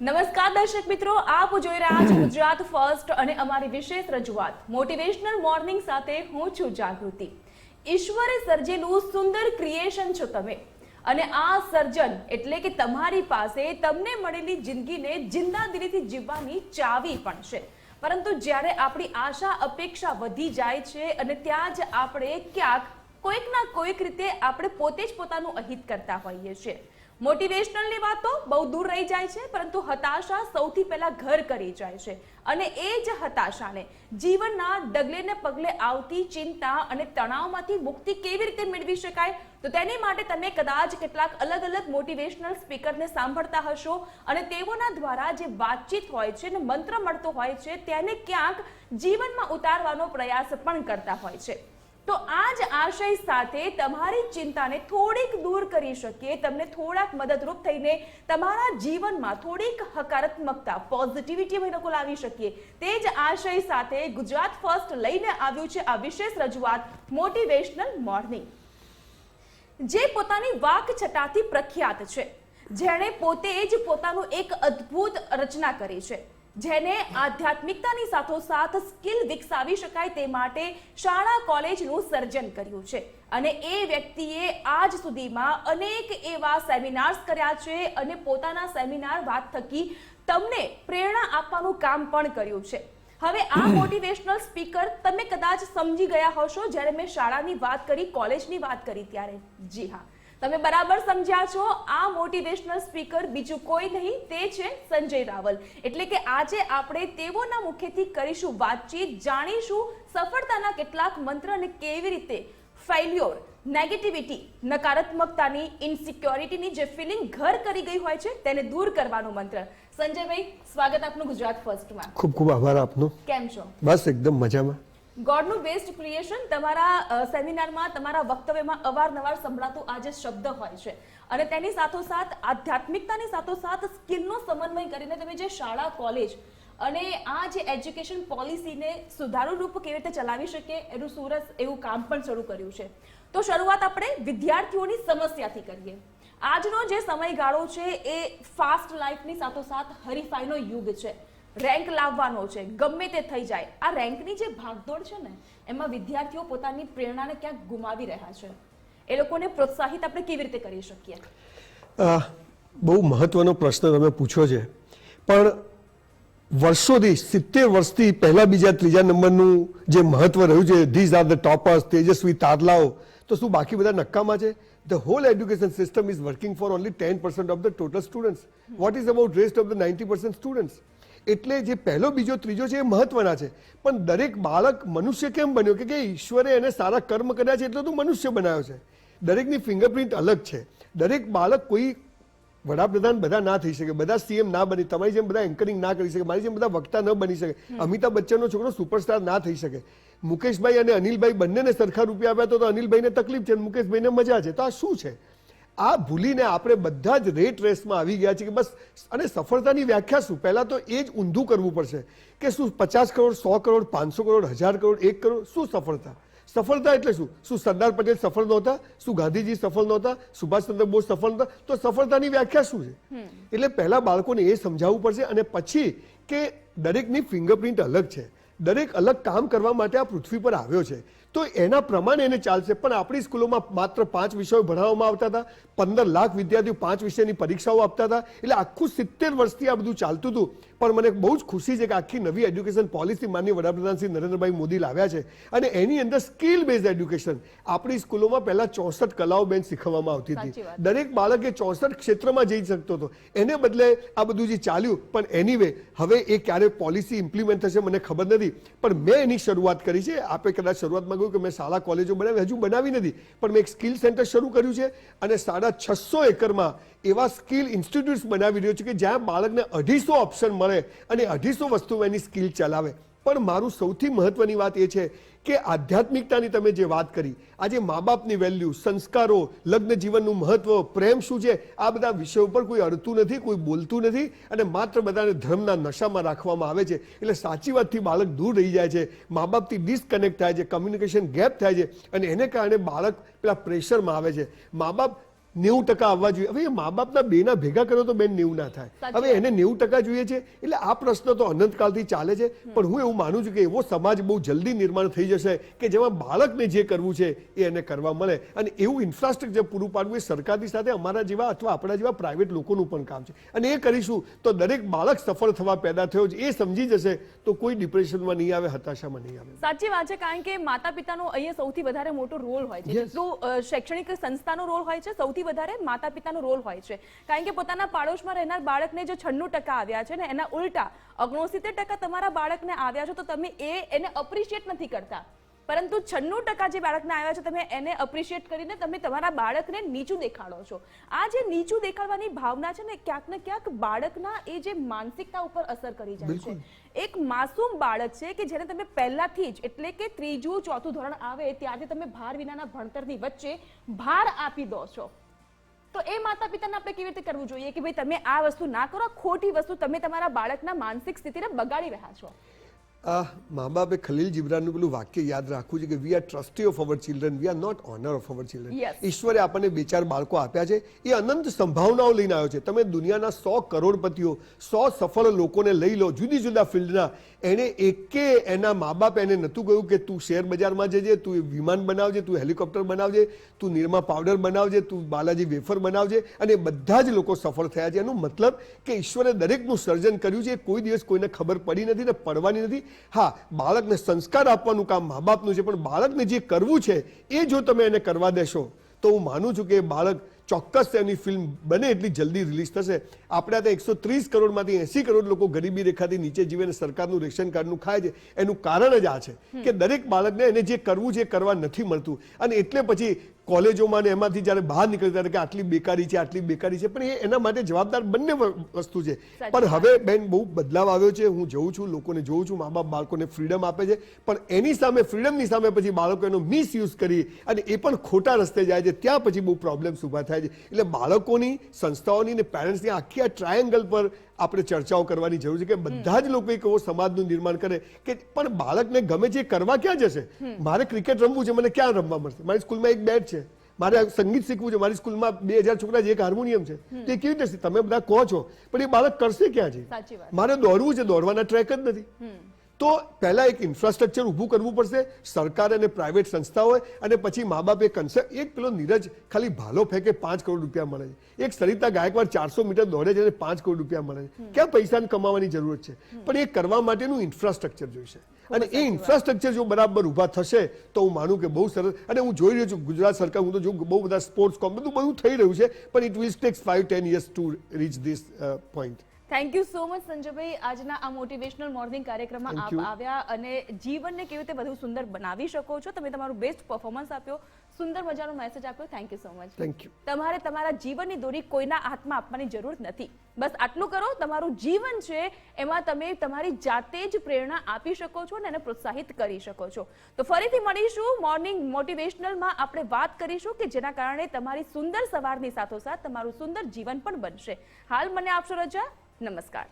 નમસ્કાર દર્શક મિત્રો, આપ જોઈ રહ્યા છો ગુજરાત ફર્સ્ટ અને અમારી વિશેષ રજૂઆત મોટિવેશનલ મોર્નિંગ સાથે હું છું જાગૃતિ। ઈશ્વરે સર્જેલું સુંદર ક્રિએશન છો તમે અને આ સર્જન એટલે કે તમારી પાસે તમને મળેલી જિંદગીને જિંદાદિલીથી જીવવાની ચાવી પણ છે। પરંતુ જ્યારે આપણી આશા અપેક્ષા વધી જાય છે અને ત્યાં જ આપણે ક્યાંક કોઈક ના કોઈક રીતે આપણે પોતે જ પોતાનું અહિત કરતા હોઈએ છીએ। મોટિવેશનલની વાતો બહુ દૂર રહી જાય છે, પરંતુ હતાશા સૌથી પહેલા ઘર કરી જાય છે અને એ જ હતાશાને જીવનના ડગલે ને પગલે આવતી ચિંતા અને તણાવમાંથી મુક્તિ કેવી રીતે મેળવી શકાય, તો તેની માટે તમે કદાચ કેટલાક અલગ અલગ મોટિવેશનલ સ્પીકરને સાંભળતા હશો અને તેઓના દ્વારા જે વાતચીત હોય છે ને મંત્ર મળતો હોય છે તેને ક્યાંક જીવનમાં ઉતારવાનો પ્રયાસ પણ કરતા હોય છે। તો આ જ આશય સાથે તમારી ચિંતાને થોડીક દૂર કરી શકીએ, તમને થોડાક મદદરૂપ થઈને તમારા જીવનમાં થોડીક હકારાત્મકતા પોઝિટિવિટી અમે લોકો લાવી શકીએ, તે જ આશય સાથે ગુજરાત ફર્સ્ટ લઈને આવ્યું છે આ વિશેષ રજૂઆત મોટિવેશનલ મોર્નિંગ। જે પોતાની વાક છટાથી પ્રખ્યાત છે, જેણે પોતે જ પોતાનું એક અદ્ભુત રચના કરી છે, જેને આધ્યાત્મિકતાની સાથોસાથ સ્કિલ વિકસાવી શકાય તે માટે શાળા કોલેજનું સર્જન કર્યું છે અને એ વ્યક્તિએ આજ સુધીમાં અનેક એવા સેમિનાર્સ કર્યા છે અને પોતાના સેમિનાર વાત થકી તમને પ્રેરણા આપવાનું કામ પણ કર્યું છે। હવે આ મોટિવેશનલ સ્પીકર તમે કદાચ સમજી ગયા હશો જ્યારે મેં શાળાની વાત કરી, કોલેજની વાત કરી ત્યારે। જી હા, તમે બરાબર સમજ્યા છો। આ મોટિવેશનલ સ્પીકર બીજું કોઈ નહીં, તે છે સંજય રાવલ। એટલે કે આજે આપણે તેઓના મુખેથી કરીશું વાતચીત, જાણીશું સફળતાના કેટલાક મંત્ર અને કેવી રીતે ફેલ્યોર, નેગેટિવિટી, નકારાત્મકતાની, ઇનસિક્યોરિટીની જે ફિલિંગ ઘર કરી ગઈ હોય છે તેને દૂર કરવાનો મંત્ર। સંજયભાઈ, સ્વાગત આપનું ગુજરાત ફર્સ્ટમાં। ખૂબ ખૂબ આભાર આપનો। કેમ છો? બસ એકદમ મજામાં। ગોડનું બેસ્ટ ક્રિએશન તમારા સેમિનારમાં, તમારા વક્તવ્યમાં અવારનવાર સંભળાતું આ જે શબ્દ હોય છે અને તેની સાથોસાથ આધ્યાત્મિકતાની સાથોસાથ સ્કિલનો સમન્વય કરીને તમે જે શાળા કોલેજ અને આ જે એજ્યુકેશન પોલિસીને સુધારું રૂપ કેવી રીતે ચલાવી શકે એનું સુરત એવું કામ પણ શરૂ કર્યું છે। તો શરૂઆત આપણે વિદ્યાર્થીઓની સમસ્યાથી કરીએ। આજનો જે સમયગાળો છે એ ફાસ્ટ લાઈફની સાથોસાથ હરીફાઈનો યુગ છે, રેન્ક લાવવાનો છે, ગમે તે થઈ જાય। આ રેન્કની જે ભાગદોડ છે ને એમાં વિદ્યાર્થીઓ પોતાની પ્રેરણાને ક્યાંક ગુમાવી રહ્યા છે, એ લોકોને પ્રોત્સાહિત આપણે કેવી રીતે કરી શકીએ? બહુ મહત્વનો પ્રશ્ન તમે પૂછો છે, પણ વર્ષોથી 70 વર્ષથી પહેલા બીજા ત્રીજા નંબરનું જે મહત્વ રહ્યું છે, ધીઝ આર ધ ટોપર્સ, તેજસ્વી તારલાઓ, તો શું બાકી બધા નક્કામાં છે? The whole education system is working for only 10% of the total students. What is about rest of the 90% students? એટલે જે પહેલો બીજો ત્રીજો છે એ મહત્વના છે, પણ દરેક બાળક મનુષ્ય કેમ બન્યો કે ઈશ્વરે એને સારા કર્મ કર્યા છે એટલે તો મનુષ્ય બનાવ્યો છે। દરેકની ફિંગરપ્રિન્ટ અલગ છે। દરેક બાળક કોઈ વડાપ્રધાન બધા ના થઈ શકે, બધા સીએમ ના બની, તમારી જેમ બધા એન્કરિંગ ના કરી શકે, મારી જેમ બધા વક્તા ન બની શકે, અમિતાભ બચ્ચનનો છોકરો સુપરસ્ટાર ના થઈ શકે, મુકેશભાઈ અને અનિલભાઈ બંનેને સરખા રૂપિયા આપ્યા તો અનિલભાઈને તકલીફ છે, મુકેશભાઈને મજા છે। તો આ શું છે? આ ભૂલીને આપણે બધા જ રેટ રેસમાં આવી ગયા છે કે બસ, અને સફળતાની વ્યાખ્યા શું? પહેલા તો એ જ ઊંધું કરવું પડશે કે શું 50 કરોડ, 100 કરોડ, 500 કરોડ, 1000 કરોડ, 1 કરોડ, શું સફળતા? સફળતા એટલે શું? શું સરદાર પટેલ સફળ નહોતા? શું ગાંધીજી સફળ નહોતા? સુભાષચંદ્ર બોઝ સફળ નહોતા? તો સફળતાની વ્યાખ્યા શું છે? એટલે પહેલા બાળકોને એ સમજાવવું પડશે અને પછી કે દરેકની ફિંગરપ્રિન્ટ અલગ છે, દરેક અલગ કામ કરવા માટે આ પૃથ્વી પર આવ્યો છે, તો એના પ્રમાણે એને ચાલશે। પણ આપણી સ્કૂલોમાં માત્ર 5 વિષયો ભણાવવામાં આવતા હતા, 15 લાખ વિદ્યાર્થીઓ 5 વિષયની પરીક્ષાઓ આપતા હતા, એટલે આખું 70 વર્ષથી આ બધું ચાલતું હતું। પણ મને બહુ જ ખુશી છે કે આખી નવી એજ્યુકેશન પોલિસી માનનીય વડાપ્રધાન શ્રી નરેન્દ્રભાઈ મોદી લાવ્યા છે અને એની અંદર સ્કિલ બેઝડ એજ્યુકેશન। આપણી સ્કૂલોમાં પહેલા 64 કલાઓ બેન શીખવવામાં આવતી હતી, દરેક બાળકે 64 ક્ષેત્રમાં જઈ શકતો હતો, એને બદલે આ બધું જે ચાલ્યું। પણ એનીવે હવે એ ક્યારે પોલિસી ઇમ્પ્લિમેન્ટ થશે મને ખબર નથી, પણ મેં એની શરૂઆત કરી છે। આપણે કદાચ શરૂઆતમાં કહ્યું કે મેં શાળા કોલેજો બનાવી, હજુ બનાવી નથી, પણ મેં એક સ્કિલ સેન્ટર શરૂ કર્યું છે અને 650 એકરમાં એવા સ્કિલ ઇન્સ્ટિટ્યૂટ્સ બનાવી રહ્યો છે કે જ્યાં બાળકને 250 ઓપ્શન મળે અને 250 વસ્તુઓ એની સ્કિલ ચલાવે। પણ મારું સૌથી મહત્વની વાત એ છે કે આધ્યાત્મિકતાની તમે જે વાત કરી, આજે મા બાપની વેલ્યુ, સંસ્કારો, લગ્ન જીવનનું મહત્વ, પ્રેમ શું છે, આ બધા વિષયો પર કોઈ અડતું નથી, કોઈ બોલતું નથી અને માત્ર બધાને ધર્મના નશામાં રાખવામાં આવે છે। એટલે સાચી વાતથી બાળક દૂર રહી જાય છે, મા બાપથી ડિસ્કનેક્ટ થાય છે, કમ્યુનિકેશન ગેપ થાય છે અને એને કારણે બાળક પેલા પ્રેશરમાં આવે છે। મા બાપ 90% આવવા જોઈએ. હવે એ મા બાપના બેના ભેગા કરો તો બેન 90 ના થાય. સાચી હવે એને 90% જોઈએ છે એટલે આ પ્રશ્ન તો અનંતકાળથી ચાલે છે. પણ હું એવું માનું છું કે એવો સમાજ બહુ જલ્દી નિર્માણ થઈ જશે કે જેમાં બાળકને જે કરવું છે એ એને કરવા મળે. અને એવું ઇન્ફ્રાસ્ટ્રક્ચર પૂરું પાડવું એ સરકારની સાથે અમારા જેવા અથવા આપણા જેવા પ્રાઇવેટ લોકોનું પણ કામ છે. અને એ કરીશું તો દરેક બાળક સફળ થવા પેદા થયો છે એ સમજી જશે તો કોઈ ડિપ્રેશનમાં નહીં આવે, હતાશામાં નહીં આવે. સાચી વાત છે, કારણ કે માતા પિતાનો અહીંયા સૌથી વધારે મોટો રોલ હોય છે. Yes. જેટલું શૈક્ષણિક સંસ્થાનો રોલ હોય છે, સૌથી વધારે માતા પિતાનો રોલ હોય છે. કારણ કે પોતાના પાડોશમાં રહેનાર બાળકને જો 96% આવ્યા છે ને એના ઉલટા 69% તમારા બાળકને આવ્યા છે તો તમે એને અપ્રિશિએટ નથી કરતા, પરંતુ 96% જે બાળકને આવ્યા છે તમે એને અપ્રિશિએટ કરીને તમે તમારા બાળકને નીચું દેખાડો છો. આ જે નીચું દેખાડવાની ભાવના છે ને ક્યાંક ને ક્યાંક બાળકના એ જે માનસિકતા ઉપર અસર કરી જાય છે. એક માસૂમ બાળક છે કે જેને તમે પહેલાથી જ એટલે કે 3જું 4થું ધોરણ આવે ત્યારથી તમે ભાર વિનાના ભણતરની વચ્ચે ભાર આપી દો છો. તો એ માતા પિતાને આપણે કેવી રીતે કરવું જોઈએ કે ભાઈ તમે આ વસ્તુ ના કરો, ખોટી વસ્તુ તમે તમારા બાળકના માનસિક સ્થિતિને બગાડી રહ્યા છો. મા બાપે ખલીલ જીબ્રાનનું પેલું વાક્ય યાદ રાખવું છે કે we are trustee of our children, we are not owner of our children. Yes. ઈશ્વરે આપણને 2-4 બાળકો આપ્યા છે, એ અનંત સંભાવનાઓ લઈને આવ્યો છે. તમે દુનિયાના 100 કરોડપતિઓ, 100 સફળ લોકોને લઈ લો જુદી જુદા ફિલ્ડના, એને એકે એના મા બાપ એને નહોતું કહ્યું કે તું શેર બજારમાં જજે, તું વિમાન બનાવજે, તું હેલિકોપ્ટર બનાવજે, તું નિરમા પાવડર બનાવજે, તું બાલાજી વેફર બનાવજે. અને બધા જ લોકો સફળ થયા છે. એનો મતલબ કે ઈશ્વરે દરેકનું સર્જન કર્યું છે, કોઈ દિવસ કોઈને ખબર પડી નથી ને પડવાની નથી. હા, બાળકને સંસ્કાર આપવાનું કામ મા બાપનું છે, પણ બાળકને જે કરવું છે એ જો તમે એને કરવા દેશો તો હું માનું છું કે બાળક ચોક્કસ એની ફિલ્મ બને એટલી જલ્દી રિલીઝ થશે. આપણે ત્યાં 130 કરોડમાંથી 80 કરોડ લોકો ગરીબી રેખાથી નીચે જીવે અને સરકારનું રેશન કાર્ડનું ખાય છે. એનું કારણ જ આ છે કે દરેક બાળકને એને જે કરવું છે એ કરવા નથી મળતું. અને એટલે પછી કોલેજોમાં ને એમાંથી જ્યારે બહાર નીકળે ત્યારે કે આટલી બેકારી છે, આટલી બેકારી છે. પણ એ એના માટે જવાબદાર બંને વસ્તુ છે. પણ હવે બેન બહુ બદલાવ આવ્યો છે. હું જોઉં છું, લોકોને જોઉં છું, મા બાપ બાળકોને ફ્રીડમ આપે છે, પણ એની સામે ફ્રીડમની સામે પછી બાળકો એનો મિસયુઝ કરી અને એ પણ ખોટા રસ્તે જાય છે. ત્યાં પછી બહુ પ્રોબ્લેમ્સ ઊભા થાય છે. એટલે બાળકોની, સંસ્થાઓની ને પેરેન્ટ્સની આખી આ ટ્રાયેંગલ પર આપણે ચર્ચાઓ કરવાની જરૂર છે કે બધા જ લોકો એક એવો સમાજનું નિર્માણ કરે કે પણ બાળકને ગમે છે કરવા ક્યાં જશે. મારે ક્રિકેટ રમવું છે, મને ક્યાં રમવા મળશે? મારી સ્કૂલમાં એક બેટ છે, મારે સંગીત શીખવું છે, મારી સ્કૂલમાં 2000 છોકરા છે, એક હાર્મોનિયમ છે. તો એ કેવી રીતે તમે બધા કહો છો, પણ એ બાળક કરશે ક્યાં છે? મારે દોડવું છે, દોડવાના ટ્રેક જ નથી. તો પહેલા એક ઇન્ફ્રાસ્ટ્રક્ચર ઊભું કરવું પડશે, સરકાર અને પ્રાઇવેટ સંસ્થાઓએ, અને પછી મા બાપે કન્સેપ્ટ. એક પેલો નીરજ ખાલી ભાલો ફેંકે 5 કરોડ રૂપિયા મળે છે. એક સરિતા ગાયકવાડ 400 મીટર દોડે છે અને 5 કરોડ રૂપિયા મળે છે. ક્યાં પૈસા કમાવાની જરૂરત છે? પણ એ કરવા માટેનું ઇન્ફ્રાસ્ટ્રક્ચર જોઈશે. અને એ ઇન્ફ્રાસ્ટ્રક્ચર જો બરાબર ઊભા થશે તો હું માનું કે બહુ સરસ. અને હું જોઈ રહ્યો છું ગુજરાત સરકાર, હું તો જો બહુ બધા સ્પોર્ટ્સ બધું થઈ રહ્યું છે, પણ it will take 5-10 years to reach this point. Thank you so much સંજયભાઈ. આજના આ મોટિવેશનલ મોર્નિંગ કાર્યક્રમમાં આપ આવ્યા અને જીવનને કેવી રીતે વધુ સુંદર બનાવી શકો છો, તમે તમારું બેસ્ટ પરફોર્મન્સ આપ્યો, સુંદર મજાનો મેસેજ આપ્યો. Thank you so much. Thank you. તમારે તમારા જીવનની દોરી કોઈના હાથમાં આપવાની જરૂર નથી. બસ આટલું કરો. તમારું જીવન છે એમાં તમે તમારી જાતે જ પ્રેરણા આપી શકો છો અને એને પ્રોત્સાહિત કરી શકો છો. તો ફરીથી મળીશું મોર્નિંગ મોટિવેશનલમાં. આપણે વાત કરીશું કે જેના કારણે તમારી સુંદર સવારની સાથોસાથ તમારું સુંદર જીવન પણ બનશે. હાલ મને આપશો રજા. નમસ્કાર.